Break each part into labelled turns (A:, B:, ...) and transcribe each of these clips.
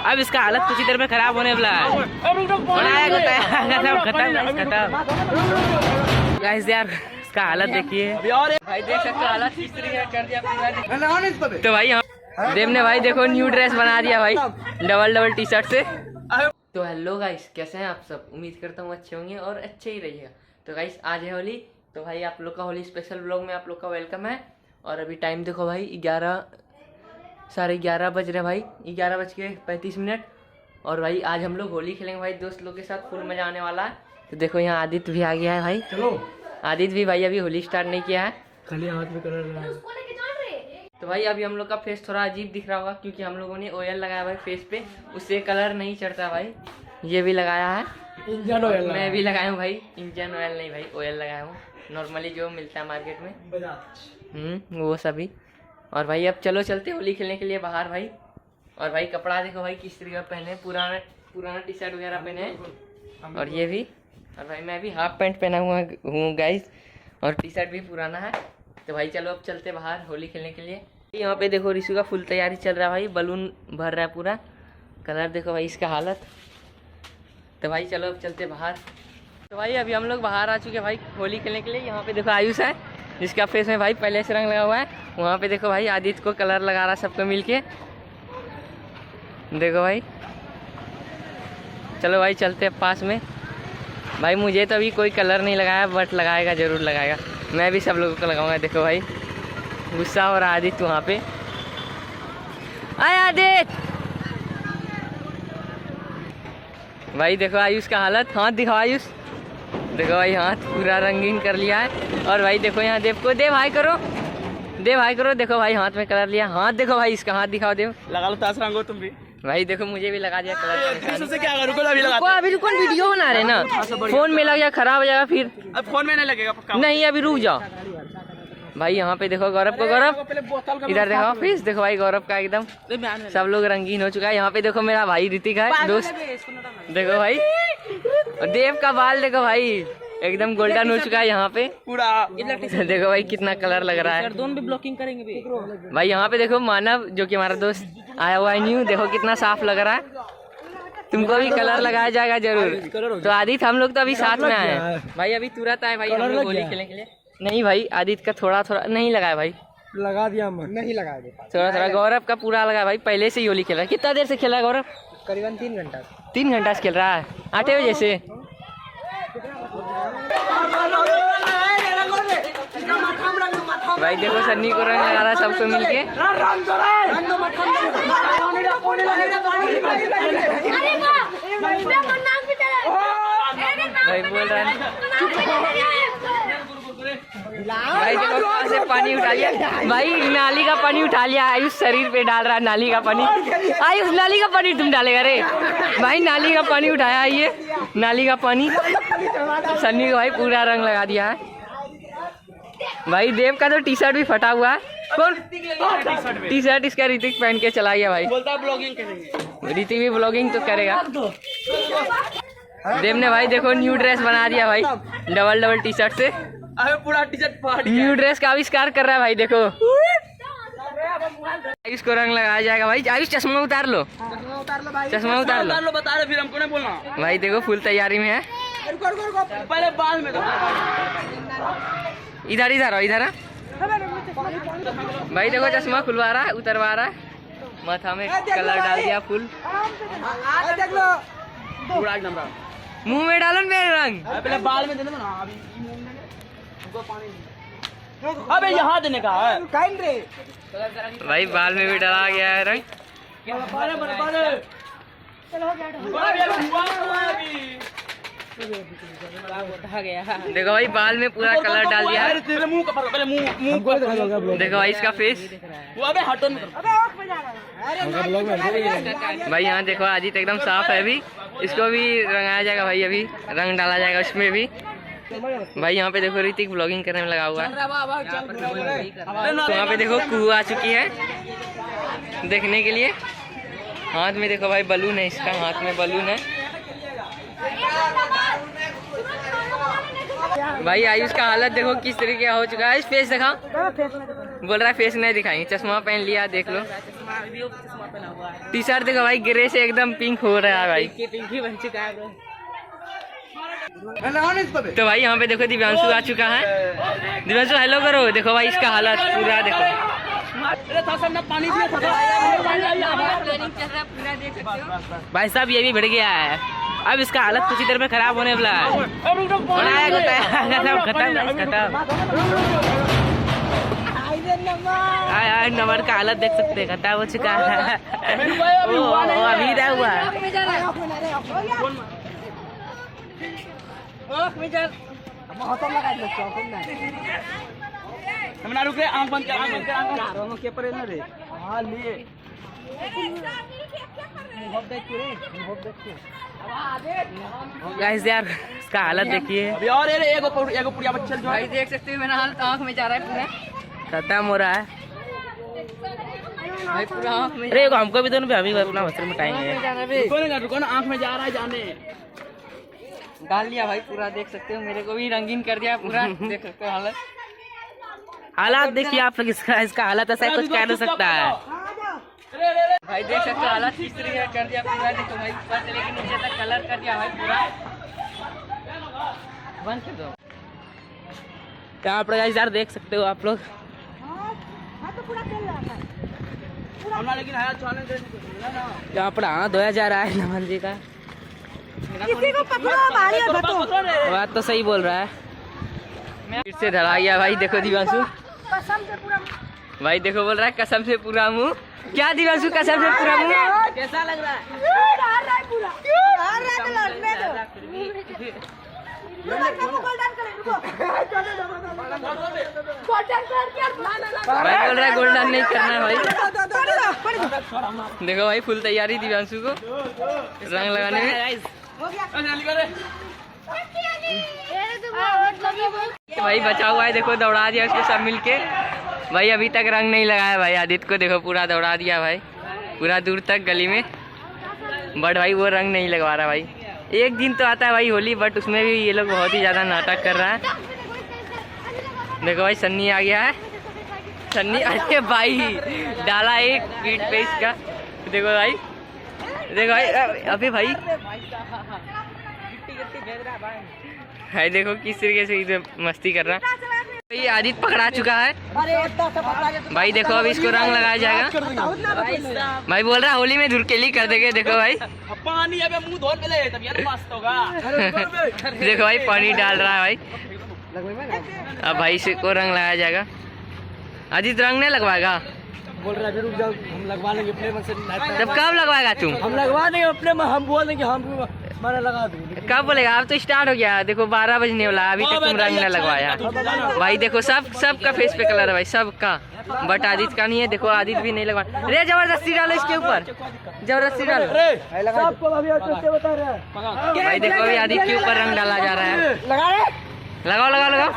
A: अब इसका हालत कुछ ही देर में खराब होने वाला है। गाइस यार इसका हालत देखिए भाई, देख सकते हो हालत किस तरीके कर दिया। तो भाई देव ने भाई देखो न्यू ड्रेस बना दिया भाई, डबल टी शर्ट से। तो हेलो गाइस, कैसे हैं आप सब? उम्मीद करता हूँ अच्छे होंगे और अच्छे ही रहिएगा। तो गाइस आज है होली, तो भाई आप लोग का होली स्पेशल व्लॉग में आप लोग का वेलकम है। और अभी टाइम देखो भाई 11:30 बज रहे भाई, 11:35। और भाई आज हम लोग होली खेलेंगे भाई दोस्त लोग के साथ, फुल मजा आने वाला है। तो देखो यहाँ आदित्य भी आ गया है भाई। चलो आदित्य भी भाई अभी होली स्टार्ट नहीं किया है, खाली हाथ में कलर लगा है। तो भाई अभी हम लोग का फेस थोड़ा अजीब दिख रहा होगा क्योंकि हम लोगों ने ऑयल लगाया भाई फेस पे, उससे कलर नहीं चढ़ता भाई। ये भी लगाया है इंजन ऑयल, मैं भी लगाया हूँ भाई, इंजन ऑयल नहीं भाई ऑयल लगाया हूँ, नॉर्मली जो मिलता है मार्केट में वो सभी। और भाई अब चलो चलते होली खेलने के लिए बाहर भाई। और भाई कपड़ा देखो भाई किस तरीके का पहने, पुराना टी शर्ट वगैरह पहने हैं। और ये भी, और भाई मैं भी हाफ पैंट पहना हुआ हूँ गाइस, और टी शर्ट भी पुराना है। तो भाई चलो अब चलते बाहर होली खेलने के लिए। यहाँ पे देखो ऋषु का फुल तैयारी चल रहा है भाई, बलून भर रहा है पूरा, कलर देखो भाई इसका हालत। तो भाई चलो अब चलते बाहर। तो भाई अभी हम लोग बाहर आ चुके हैं भाई होली खेलने के लिए। यहाँ पे देखो आयुष है जिसका फेस में भाई पहले से रंग लगा हुआ है। वहाँ पे देखो भाई आदित्य को कलर लगा रहा है सबको मिलके, देखो भाई। चलो भाई चलते हैं पास में। भाई मुझे तो अभी कोई कलर नहीं लगाया, बट लगाएगा जरूर लगाएगा, मैं भी सब लोगों को लगाऊंगा। देखो भाई गुस्सा हो रहा आदित्य वहाँ पे। आए आदित्य भाई, देखो आयुष का हालत, हाथ दिखाओ आयुष, देखो भाई हाथ पूरा रंगीन कर लिया है। और भाई देखो यहाँ देव को, देव हाई करो, देव हाई करो, देखो भाई हाथ में कलर लिया, हाथ देखो भाई इसका, हाथ दिखाओ देव, लगा लो ताश रंगो तुम भी भाई। देखो मुझे भी लगा दिया कलर। से क्या करूं, अभी रुको वीडियो बना रहे ना, फोन में लग गया खराब हो जाएगा फिर। अब फोन में नहीं लगेगा नहीं, अभी रुक जाओ भाई। यहाँ पे देखो गौरव को, गौरव इधर देखो फेस देखो भाई गौरव का एकदम सब लोग रंगीन हो चुका है। यहाँ पे देखो मेरा भाई ऋतिक है दोस्त, देखो भाई। और देव का बाल देखो भाई एकदम गोल्डन हो चुका है यहाँ पे पूरा, देखो भाई कितना कलर लग रहा है। दोनों भी ब्लॉकिंग करेंगे भाई। यहाँ पे देखो मानव जो कि हमारा दोस्त आया हुआ है न्यू, देखो कितना साफ लग रहा है। तुमको भी कलर लगाया जाएगा जरूर। तो आदित्य हम लोग तो अभी साथ में आए हैं भाई, अभी तुरंत आए भाई हम लोग होली खेलने के लिए। नहीं भाई आदित्य का थोड़ा थोड़ा नहीं लगाया भाई, लगा दिया नहीं लगाया थोड़ा थोड़ा। गौरव का पूरा लगा भाई, पहले से ही होली खेला। कितना देर से खेला है गौरव? करीबन 3 घंटा से खेल रहा है, 8 बजे से। भाई देखो सन्नी को रंग लगा रहा है सबको मिलके। भाई बोल रहा है भाई देखो कहाँ से पानी उठा लिया भाई, नाली का पानी उठा लिया आयुष, शरीर पे डाल रहा है नाली का पानी। आयुष नाली का पानी तुम डालेगा रे भाई, नाली का पानी उठाया है ये, नाली का पानी। सन्नी को भाई पूरा रंग लगा दिया है भाई। देव का तो टी शर्ट भी फटा हुआ है। कौन टी शर्ट इसका ऋतिक पहन के चला गया भाई, बोलता ब्लॉगिंग करेंगे। ऋतिक भी ब्लॉगिंग तो करेगा। देव ने भाई देखो न्यू ड्रेस बना दिया भाई, डबल टी शर्ट से पूरा टी शर्ट न्यू ड्रेस का आविष्कार कर रहा है भाई। देखो आयुष को रंग लगाया जाएगा भाई। आयुष चश्मा उतार लो, चश्मा उतार लो, बता दो फिर हमको नहीं बोलना भाई। देखो फुल तैयारी में है, पहले बाल में इधर इधर आओ, इधर भाई। देखो चश्मा खुलवा रहा है, उतरवा रहा है, माथा में कलर डाल दिया फुल, मुंह में डालो मेरे रंग, पहले बाल में देना ना, अबे यहाँ देने का है भाई, बाल में भी डाला गया है रंग। देखो भाई बाल में पूरा कलर डाल दिया है। देखो भाई इसका फेस भाई। यहाँ देखो आदित एकदम साफ है, अभी इसको भी रंगाया जाएगा भाई, अभी रंग डाला जाएगा उसमें भी भाई। यहाँ पे देखो ऋतिक ब्लॉगिंग करने में लगा हुआ है। तो यहाँ पे देखो कुहू आ चुकी है देखने के लिए। हाथ में देखो भाई बलून है, इसका हाथ में बलून है भाई। आयुष का हालत देखो किस तरीके का हो चुका है, फेस दिखा बोल रहा है फेस नहीं दिखाएंगे, चश्मा पहन लिया देख लो। टी शर्ट देखो भाई ग्रे से एकदम पिंक हो रहा है भाई, पिंकी बन चुका है ब्रो। तो भाई यहाँ पे देखो दिव्यांशु आ चुका है। दिव्यांशु हेलो करो, देखो भाई इसका हालत पूरा देखो। भाई साहब ये भी बढ़ गया है, अब इसका हालत कुछ ही देर में खराब होने वाला है। नंबर का हालत देख सकते हैं, खत्म हो चुका है। अभी रहा हुआ है। गाइस यार इसका हालत देखिए भाई, देख सकते हो मेरा हालत आँख में जा रहा है, पूरा खत्म हो रहा है भाई, पूरा आँख में। अरे हमको भी दोनों अभी अपना वस्त्र मिटाएंगे। रुको ना, आँख में जा रहा है जाने, डाल लिया भाई पूरा, देख सकते हो मेरे को भी रंगीन कर दिया पूरा। देख सकते हो हालत देखिए आप लोग, इसका हालत ऐसा कुछ कह नहीं सकता है भाई। देख सकते हो हालत किस तरीके कर दिया पूरा। देखो भाई ऊपर से लेके नीचे तक कलर कर दिया भाई पूरा। बंद कर दो। यहाँ पर गाइस यार देख सकते हो आप लोग, यहाँ पर हाथ धोया जा रहा है नमन जी का।
B: किसी को पकड़ो, बाहरी और बतो।
A: बात तो सही बोल रहा है। फिर से धरा गया भाई, देखो दिव्यांशु
B: कसम से पूरा
A: भाई, देखो बोल रहा है कसम से पूरा मुंह। क्या दिव्यांशु कसम से पूरा मुंह कैसा लग रहा है?
B: पूरा
A: भाई बोल रहा है गोल्डन नहीं करना है भाई। देखो भाई फुल तैयारी दिव्यांशु को रंग लगाने में। भाई बचा हुआ है, देखो दौड़ा दिया उसको सब मिलके भाई। अभी तक रंग नहीं लगाया भाई आदित्य को, देखो पूरा दौड़ा दिया भाई पूरा दूर तक गली में। बट भाई वो रंग नहीं लगवा रहा भाई। एक दिन तो आता है भाई होली, बट उसमें भी ये लोग बहुत ही ज़्यादा नाटक कर रहा है। देखो भाई सन्नी आ गया है, सन्नी। अरे भाई डाला एक पीठ पे इसका, देखो भाई, देखो भाई अभी भाई भाई देखो किस तरीके से इधर मस्ती कर रहा है भाई। आदित्य पकड़ा चुका है भाई, देखो अभी इसको रंग लगाया जाएगा भाई। बोल रहा है होली में धुरकेली कर देंगे। देखो भाई पानी अबे मुंह धो ले तब यार मस्त होगा। देखो भाई पानी डाल रहा है भाई। अब भाई इसे को रंग लगाया जाएगा। आदित्य रंग नहीं लगवाएगा,
C: बोल रहा है रुक जाओ हम लगवा लेंगे अपने मन से।
A: जब कब लगवाएगा तुम?
C: हम लगवा देंगे अपने में, हम बोल देंगे हम मैंने लगा दूंगी।
A: कब बोलेगा? अब तो स्टार्ट हो गया, देखो 12 बजने वाला, अभी तक तुम रंग नहीं लगवाया भाई। देखो सबका फेस पे कलर है भाई, सबका, बट आदित्य का नहीं है। देखो आदित्य भी नहीं लगवा। रे जबरदस्ती डालो इसके ऊपर, जबरदस्ती डालो भाई। देखो अभी आदित्य के ऊपर रंग डाला जा रहा है। लगाओ लगाओ लगाओ,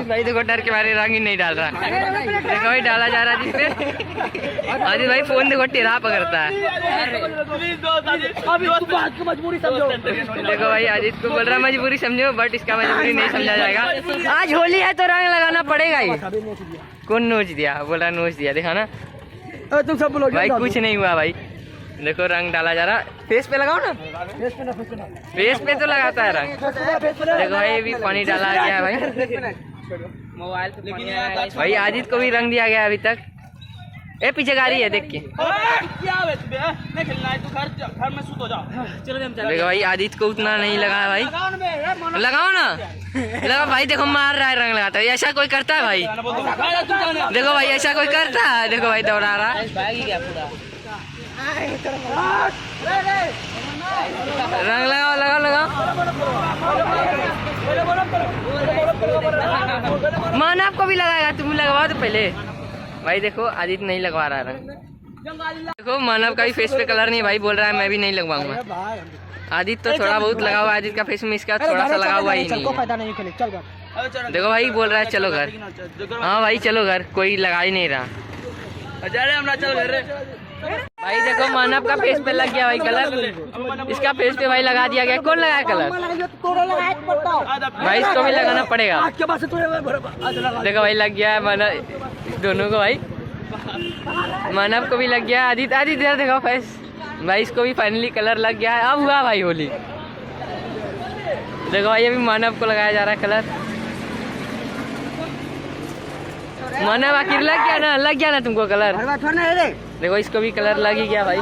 A: भाई देखो डर के मारे रंग ही नहीं डाल रहा। देखो भाई डाला जा रहा है जिसपे। आदित्य भाई फोन देखो टेढ़ा पकड़ता है। देखो भाई आदित्य को बोल रहा है मजबूरी समझो, बट इसका मजबूरी नहीं समझा जाएगा। आज होली है तो रंग लगाना पड़ेगा ही। कौन नोच दिया? बोल रहा नोच दिया, देखा ना
C: तुम सब लोग
A: भाई, कुछ नहीं हुआ भाई। देखो रंग डाला जा रहा, फेस पे लगाओ ना, फेस पे तो लगाता है रंग। देखो भाई भी पानी डाला गया है भाई, मोबाइल भाई। आदित्य को भी रंग दिया गया अभी तक। ए पीछे गाड़ी है देख के। देखो भाई आदित्य को उतना नहीं लगा भाई, लगाओ ना, लगा भाई। देखो मार रहा है, रंग लगाता है। ऐसा कोई करता है भाई? देखो भाई ऐसा कोई करता है? देखो भाई दौड़ा रहा है, रंग लगाओ लगाओ लगाओ। मान आपको भी लगाएगा, तुम लगवा दो पहले भाई। देखो आदित्य नहीं लगवा रहा रंग। देखो मानव का भी फेस पे कलर नहीं भाई, बोल रहा है मैं भी नहीं लगवाऊंगा। आदित्य तो थोड़ा बहुत लगा हुआ, आदित्य का फेस में इसका थोड़ा सा लगा हुआ ही नहीं है। देखो भाई बोल रहा है चलो घर। हाँ भाई चलो घर, कोई लगा ही नहीं रहा।
C: चल घर।
A: भाई देखो मानव का फेस पे लग गया भाई कलर, इसका फेस पे भाई लगा दिया गया। कौन लगाया कलर? भाई इसको भी लगाना पड़ेगा। देखो भाई लग गया है मानव, दोनों को भाई, मानव को भी लग गया। आदित्य आदित्य इधर देखो फेस, भाई इसको भी फाइनली कलर लग गया है। अब हुआ भाई होली। देखो भाई अभी मानव को लगाया जा रहा है कलर। मानव आखिर लग गया ना, लग गया ना तुमको कलर? देखो इसको भी कलर लग ही गया भाई।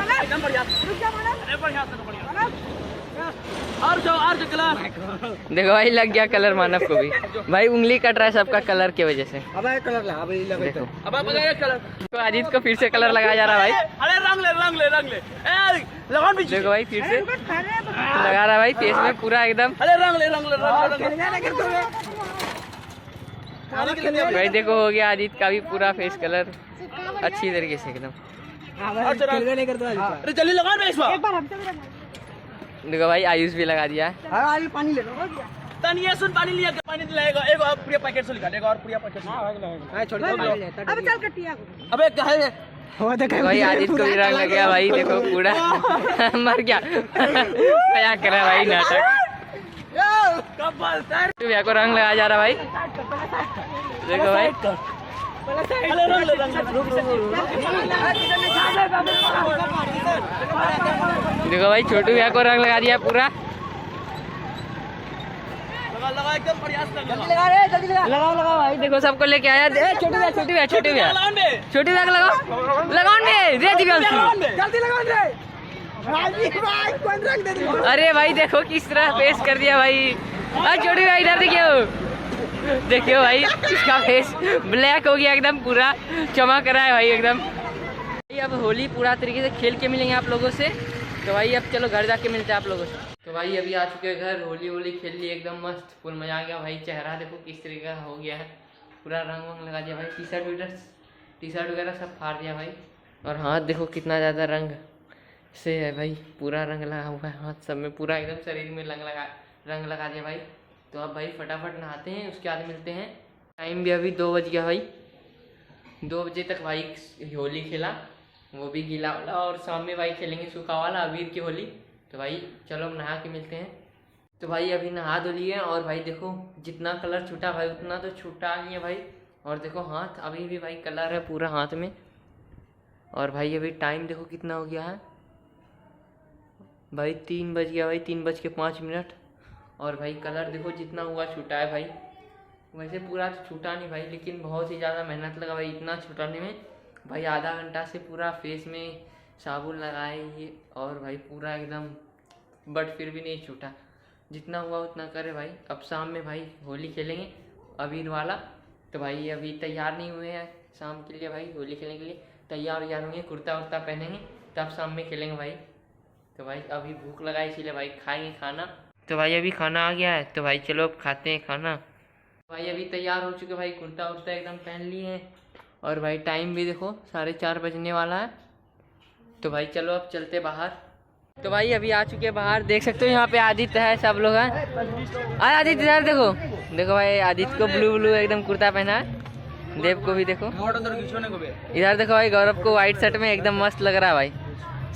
A: देखो भाई लग गया कलर मानव को भी। भाई उंगली कट रहा है सबका कलर की वजह से। देखो तो आदित्य को फिर से कलर लगाया जा रहा है भाई। देखो भाई फिर से लगा रहा है भाई फेस में पूरा एकदम। भाई देखो हो गया आदित्य का भी पूरा फेस कलर अच्छी तरीके से एकदम। देखो भाई आयुष भी लगा दिया है।
C: पानी ले लो सुन, पानी लिया, पानी दिलाएगा। एक और पूरा पैकेट से निकालेगा और पूरा पैकेट छोड़ दो।
B: अब चल कटिया
C: अबे कहे
A: भाई आदित्य को भी रंग लग गया भाई। देखो पूरा मर गया। क्या करा भाई नाटक। भैया को रंग लगाया जा रहा भाई। देखो भाई देखो भाई छोटू भैया को रंग लगा दिया पूरा। लगा भाई। देखो सबको लेके आया। छोटू भैया छोटू भैया छोटू भैया छोटू भैया लगाओ लगाओ जल्दी लगाओ। अरे भाई देखो किस तरह फेस कर दिया भाई। छोटू भैया इधर देखियो भाई, इसका फेस ब्लैक हो गया एकदम, पूरा चमक रहा है भाई एकदम। भाई अब होली पूरा तरीके से खेल के मिलेंगे आप लोगों से। तो भाई अब चलो घर जाके मिलते हैं आप लोगों से। तो भाई अभी आ चुके हैं घर, होली खेल ली एकदम मस्त, फुल मजा आ गया भाई। चेहरा देखो किस तरीके का हो गया है, पूरा रंग वंग लगा दिया भाई। टी शर्ट वगैरह सब फाड़ दिया भाई। और हाथ देखो कितना ज़्यादा रंग से है भाई, पूरा रंग लगा हुआ है हाथ सब में, पूरा एकदम शरीर में रंग लगा दिया भाई। तो अब भाई फटाफट नहाते हैं, उसके बाद मिलते हैं। टाइम भी अभी 2 बज गया भाई। 2 बजे तक भाई होली खेला, वो भी गीला वाला, और शाम में भाई खेलेंगे सूखा वाला अबीर की होली। तो भाई चलो अब नहा के मिलते हैं। तो भाई अभी नहा धो लिए और भाई देखो जितना कलर छूटा भाई उतना तो छूटा नहीं है भाई। और देखो हाथ अभी भी भाई कलर है पूरा हाथ में। और भाई अभी टाइम देखो कितना हो गया है भाई, 3 बज गया भाई, 3:05। और भाई कलर देखो जितना हुआ छूटा है भाई। वैसे पूरा तो छूटा नहीं भाई, लेकिन बहुत ही ज़्यादा मेहनत लगा भाई इतना छूटाने में भाई। आधा घंटा से पूरा फेस में साबुन लगाए ये, और भाई पूरा एकदम, बट फिर भी नहीं छूटा। जितना हुआ उतना करे भाई। अब शाम में भाई होली खेलेंगे अबीर वाला। तो भाई अभी तैयार नहीं हुए हैं शाम के लिए भाई, होली खेलने के लिए तैयार होंगे, कुर्ता उर्ता पहनेंगे, तब शाम में खेलेंगे भाई। तो भाई अभी भूख लगा इसीलिए भाई खाएंगे खाना। तो भाई अभी खाना आ गया है, तो भाई चलो अब खाते हैं खाना। भाई अभी तैयार हो चुके भाई, कुर्ता उर्ता एकदम पहन लिए हैं। और भाई टाइम भी देखो 4:30 बजने वाला है। तो भाई चलो अब चलते बाहर। तो भाई अभी आ चुके बाहर, देख सकते हो यहाँ पे आदित्य है, सब लोग हैं। आदित्य इधर देखो, देखो भाई आदित्य को ब्लू एकदम कुर्ता पहना है। देव को भी देखो, इधर देखो भाई गौरव को व्हाइट शर्ट में एकदम मस्त लग रहा है भाई।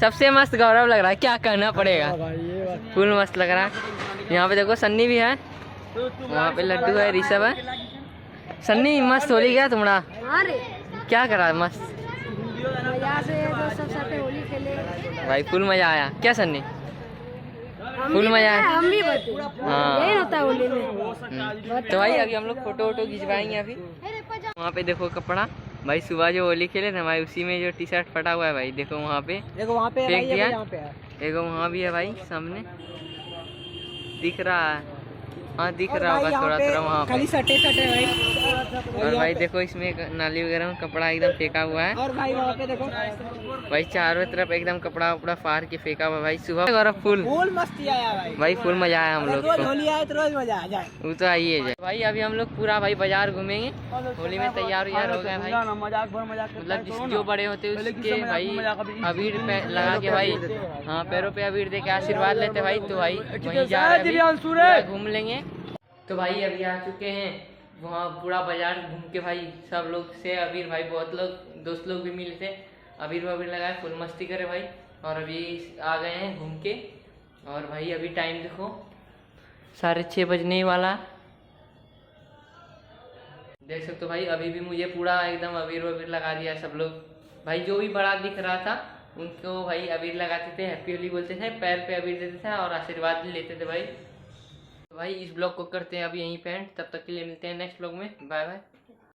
A: सबसे मस्त गौरव लग रहा है, क्या कहना पड़ेगा, फुल मस्त लग रहा है। यहाँ पे देखो सन्नी भी है, वहाँ पे लड्डू है, ऋषभ है। सन्नी मस्त होली गया तुम्हारा, क्या करा मस्त भाई, फुल मजा आया क्या सन्नी? फुल मजा आया। हाँ होता है होली में। तो भाई अभी हम लोग फोटो वोटो खिंचवाएंगे अभी। वहाँ पे देखो कपड़ा भाई, सुबह जो होली खेले थे भाई उसी में जो टी शर्ट फटा हुआ है भाई, देखो वहाँ पे फेंक दिया। देखो वहाँ भी है भाई, सामने दिख रहा है, हाँ दिख रहा होगा थोड़ा थोड़ा वहाँ पे।
C: सटे भाई।
A: और भाई देखो इसमें नाली वगैरह में कपड़ा एकदम फेंका हुआ है।
C: और भाई वहाँ पे देखो
A: भाई चारों तरफ एकदम कपड़ा उपड़ा फाड़ के फेंका हुआ भाई। सुबह गौरव फुल
C: मस्ती आया भाई,
A: फुल मजा आया हम लोग को।
C: होली आए तो रोज मजा आ जाए,
A: वो तो आइए जाए भाई। अभी हम लोग पूरा भाई बाजार घूमेंगे, होली में तैयार हो गए भाई। मतलब जो बड़े होते हैं उसके भाई अबीर लगा के भाई, हाँ पैरों पे अबीर दे के आशीर्वाद लेते भाई। तो भाई वहीं जा रहे हैं, घूम लेंगे। तो भाई अभी आ चुके हैं वहाँ, पूरा बाजार घूम के भाई सब लोग से अबीर भाई, बहुत लोग दोस्त लोग भी मिले थे। अबीर वबीर लगाए, फुल मस्ती करे भाई। और अभी आ गए हैं घूम के। और भाई अभी टाइम देखो 6:30 बजने वाला। देख सकते हो भाई, अभी भी मुझे पूरा एकदम अबीर वबीर लगा दिया सब लोग भाई। जो भी बड़ा दिख रहा था उनको भाई अबीर लगाते थे, हैप्पी होली बोलते थे, पैर पे अबीर देते थे और आशीर्वाद भी लेते थे भाई। तो भाई इस ब्लॉग को करते हैं अभी यहीं पे एंड। तब तक के लिए मिलते हैं नेक्स्ट ब्लॉग में। Bye bye.